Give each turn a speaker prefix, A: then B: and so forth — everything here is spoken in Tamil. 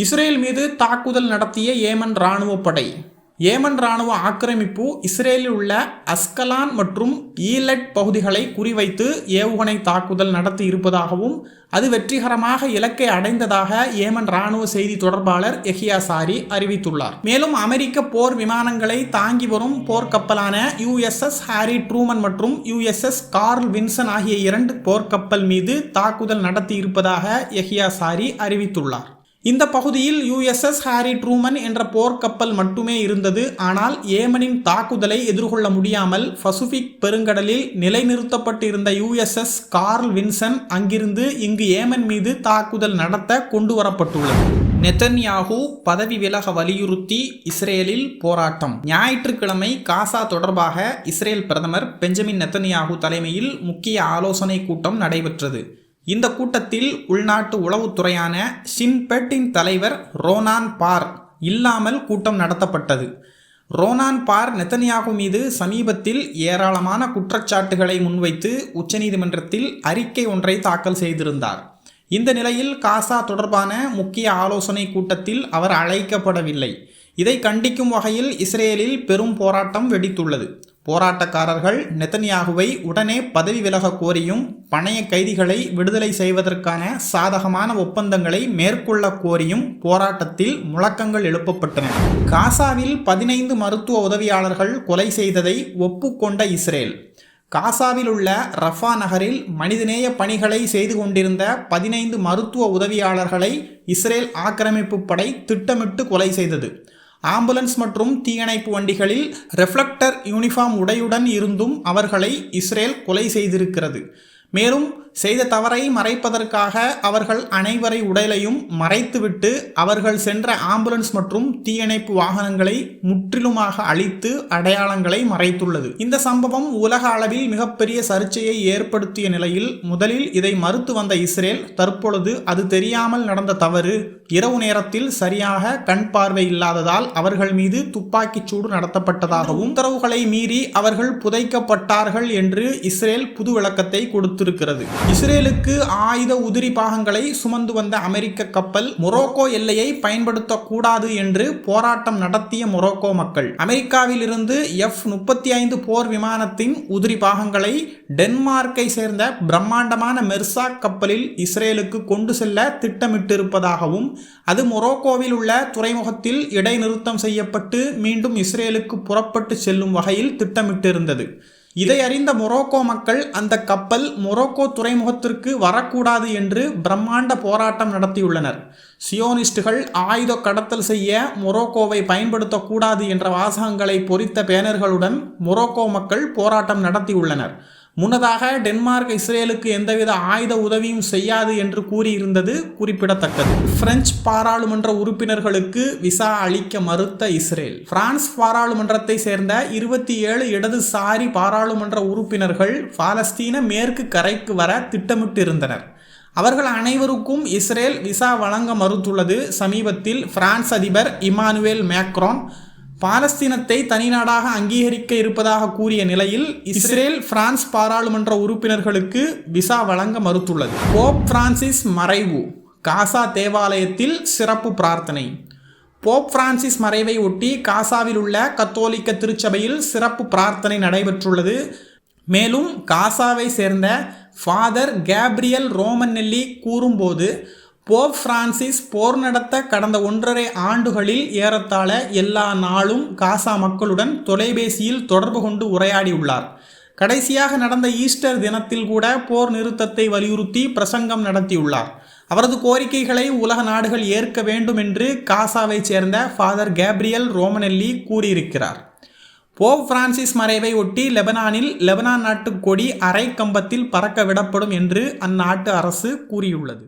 A: இஸ்ரேல் மீது தாக்குதல் நடத்திய ஏமன் இராணுவ படை. ஏமன் இராணுவ ஆக்கிரமிப்பு இஸ்ரேலில் உள்ள அஸ்கலான் மற்றும் ஈலட் பகுதிகளை குறிவைத்து ஏவுகணை தாக்குதல் நடத்தி இருப்பதாகவும் அது வெற்றிகரமாக இலக்கை அடைந்ததாக ஏமன் இராணுவ செய்தி தொடர்பாளர் யஹ்யா சாரி அறிவித்துள்ளார். மேலும் அமெரிக்க போர் விமானங்களை தாங்கி வரும் போர்க்கப்பலான USS ஹாரி ட்ரூமன் மற்றும் USS கார்ல் வின்சன் ஆகிய 2 போர்க்கப்பல் மீது தாக்குதல் நடத்தி இருப்பதாக யஹ்யா சாரி அறிவித்துள்ளார். இந்த பகுதியில் USS ஹாரி ட்ரூமன் என்ற போர்க்கப்பல் மட்டுமே இருந்தது. ஆனால் ஏமனின் தாக்குதலை எதிர்கொள்ள முடியாமல் பசிபிக் பெருங்கடலில் நிலைநிறுத்தப்பட்டு இருந்த USS கார்ல் வின்சன் அங்கிருந்து இங்கு ஏமன் மீது தாக்குதல் நடத்த கொண்டு வரப்பட்டுள்ளது. நெதன்யாகு பதவி விலக வலியுறுத்தி இஸ்ரேலில் போராட்டம். ஞாயிற்றுக்கிழமை காசா தொடர்பாக இஸ்ரேல் பிரதமர் பெஞ்சமின் நெதன்யாகு தலைமையில் முக்கிய ஆலோசனை கூட்டம் நடைபெற்றது. இந்த கூட்டத்தில் உள்நாட்டு உளவுத்துறையான ஷின் பெட்டின் தலைவர் ரோனான் பார் இல்லாமல் கூட்டம் நடத்தப்பட்டது. ரோனான் பார் நெதன்யாகு மீது சமீபத்தில் ஏராளமான குற்றச்சாட்டுகளை முன்வைத்து உச்சநீதிமன்றத்தில் அறிக்கை ஒன்றை தாக்கல் செய்திருந்தார். இந்த நிலையில் காசா தொடர்பான முக்கிய ஆலோசனை கூட்டத்தில் அவர் அழைக்கப்படவில்லை. இதை கண்டிக்கும் வகையில் இஸ்ரேலில் பெரும் போராட்டம் வெடித்துள்ளது. போராட்டக்காரர்கள் நெதன்யாகுவை உடனே பதவி விலக கோரியும் பணைய கைதிகளை விடுதலை செய்வதற்கான சாதகமான ஒப்பந்தங்களை மேற்கொள்ள கோரியும் போராட்டத்தில் முழக்கங்கள் எழுப்பப்பட்டன. காசாவில் 15 மருத்துவ உதவியாளர்கள் கொலை செய்ததை ஒப்புக்கொண்ட இஸ்ரேல். காசாவில் உள்ள ரஃபா நகரில் மனிதநேய பணிகளை செய்து கொண்டிருந்த 15 மருத்துவ உதவியாளர்களை இஸ்ரேல் ஆக்கிரமிப்பு படை திட்டமிட்டு கொலை செய்தது. ஆம்புலன்ஸ் மற்றும் தீயணைப்பு வண்டிகளில் ரெஃப்ளெக்டர் யூனிஃபார்ம் உடையுடன் இருந்தும் அவர்களை இஸ்ரேல் கொலை செய்திருக்கிறது. மேலும் செய்த தவறை மறைப்பதற்காக அவர்கள் அனைவரை உடலையும் மறைத்துவிட்டு அவர்கள் சென்ற ஆம்புலன்ஸ் மற்றும் தீயணைப்பு வாகனங்களை முற்றிலுமாக அழித்து அடையாளங்களை மறைத்துள்ளது. இந்த சம்பவம் உலக அளவில் மிகப்பெரிய சர்ச்சையை ஏற்படுத்திய நிலையில் முதலில் இதை மறுத்து வந்த இஸ்ரேல் தற்பொழுது அது தெரியாமல் நடந்த தவறு, இரவு நேரத்தில் சரியாக கண் பார்வை இல்லாததால் அவர்கள் மீது துப்பாக்கிச் சூடு நடத்தப்பட்டதாகவும் உத்தரவுகளை மீறி அவர்கள் புதைக்கப்பட்டார்கள் என்று இஸ்ரேல் புது விளக்கத்தை கொடுத்திருக்கிறது. இஸ்ரேலுக்கு ஆயுத உதிரி பாகங்களை சுமந்து வந்த அமெரிக்க கப்பல் மொரோக்கோ எல்லையை பயன்படுத்தக்கூடாது என்று போராட்டம் நடத்திய மொரோக்கோ மக்கள் அமெரிக்காவில் இருந்து F-35 போர் விமானத்தின் உதிரி பாகங்களை டென்மார்க்கை சேர்ந்த பிரம்மாண்டமான மெர்சாக் கப்பலில் இஸ்ரேலுக்கு கொண்டு செல்ல திட்டமிட்டிருப்பதாகவும் அது மொரோக்கோவில் உள்ள துறைமுகத்தில் இடைநிறுத்தம் செய்யப்பட்டு மீண்டும் இஸ்ரேலுக்கு புறப்பட்டு செல்லும் வகையில் திட்டமிட்டிருந்தது. இதை அறிந்த மொரோக்கோ மக்கள் அந்த கப்பல் மொரோக்கோ துறைமுகத்திற்கு வரக்கூடாது என்று பிரம்மாண்ட போராட்டம் நடத்தியுள்ளனர். சியோனிஸ்டுகள் ஆயுத கடத்தல் செய்ய மொரோக்கோவை பயன்படுத்தக்கூடாது என்ற வாசகங்களை பொறித்த பேனர்களுடன் மொரோக்கோ மக்கள் போராட்டம் நடத்தியுள்ளனர். முன்னதாக டென்மார்க் இஸ்ரேலுக்கு எந்தவித ஆயுத உதவியும் செய்யாது என்று கூறியிருந்தது குறிப்பிடத்தக்கது. பிரெஞ்சு பாராளுமன்ற உறுப்பினர்களுக்கு விசா அளிக்க மறுத்த இஸ்ரேல். பிரான்ஸ் பாராளுமன்றத்தை சேர்ந்த 27 இடதுசாரி பாராளுமன்ற உறுப்பினர்கள் பாலஸ்தீன மேற்கு கரைக்கு வர திட்டமிட்டிருந்தனர். அவர்கள் அனைவருக்கும் இஸ்ரேல் விசா வழங்க மறுத்துள்ளது. சமீபத்தில் பிரான்ஸ் அதிபர் இமானுவேல் மேக்ரான் பாலஸ்தீனத்தை தனிநாடாக அங்கீகரிக்க இருப்பதாக கூறிய நிலையில் இஸ்ரேல் பிரான்ஸ் பாராளுமன்ற உறுப்பினர்களுக்கு விசா வழங்க மறுத்துள்ளது. போப் பிரான்சிஸ் மறைவு. காசா தேவாலயத்தில் சிறப்பு பிரார்த்தனை. போப் பிரான்சிஸ் மறைவை ஒட்டி காசாவில் உள்ள கத்தோலிக்க திருச்சபையில் சிறப்பு பிரார்த்தனை நடைபெற்றுள்ளது. மேலும் காசாவை சேர்ந்த ஃபாதர் கேப்ரியல் ரோமன்னெல்லி கூறும்போது போப் பிரான்சிஸ் போர் நடத்த கடந்த 1.5 ஆண்டுகளில் ஏறத்தாழ எல்லா நாளும் காசா மக்களுடன் தொலைபேசியில் தொடர்பு கொண்டு உரையாடியுள்ளார். கடைசியாக நடந்த ஈஸ்டர் தினத்தில் கூட போர் நிறுத்தத்தை வலியுறுத்தி பிரசங்கம் நடத்தியுள்ளார். அவரது கோரிக்கைகளை உலக நாடுகள் ஏற்க வேண்டும் என்று காசாவை சேர்ந்த ஃபாதர் கேப்ரியல் ரோமனெல்லி கூறியிருக்கிறார். போப் பிரான்சிஸ் மறைவை ஒட்டி லெபனானில் லெபனான் நாட்டு கொடி அரை கம்பத்தில் பறக்க விடப்படும் என்று அந்நாட்டு அரசு கூறியுள்ளது.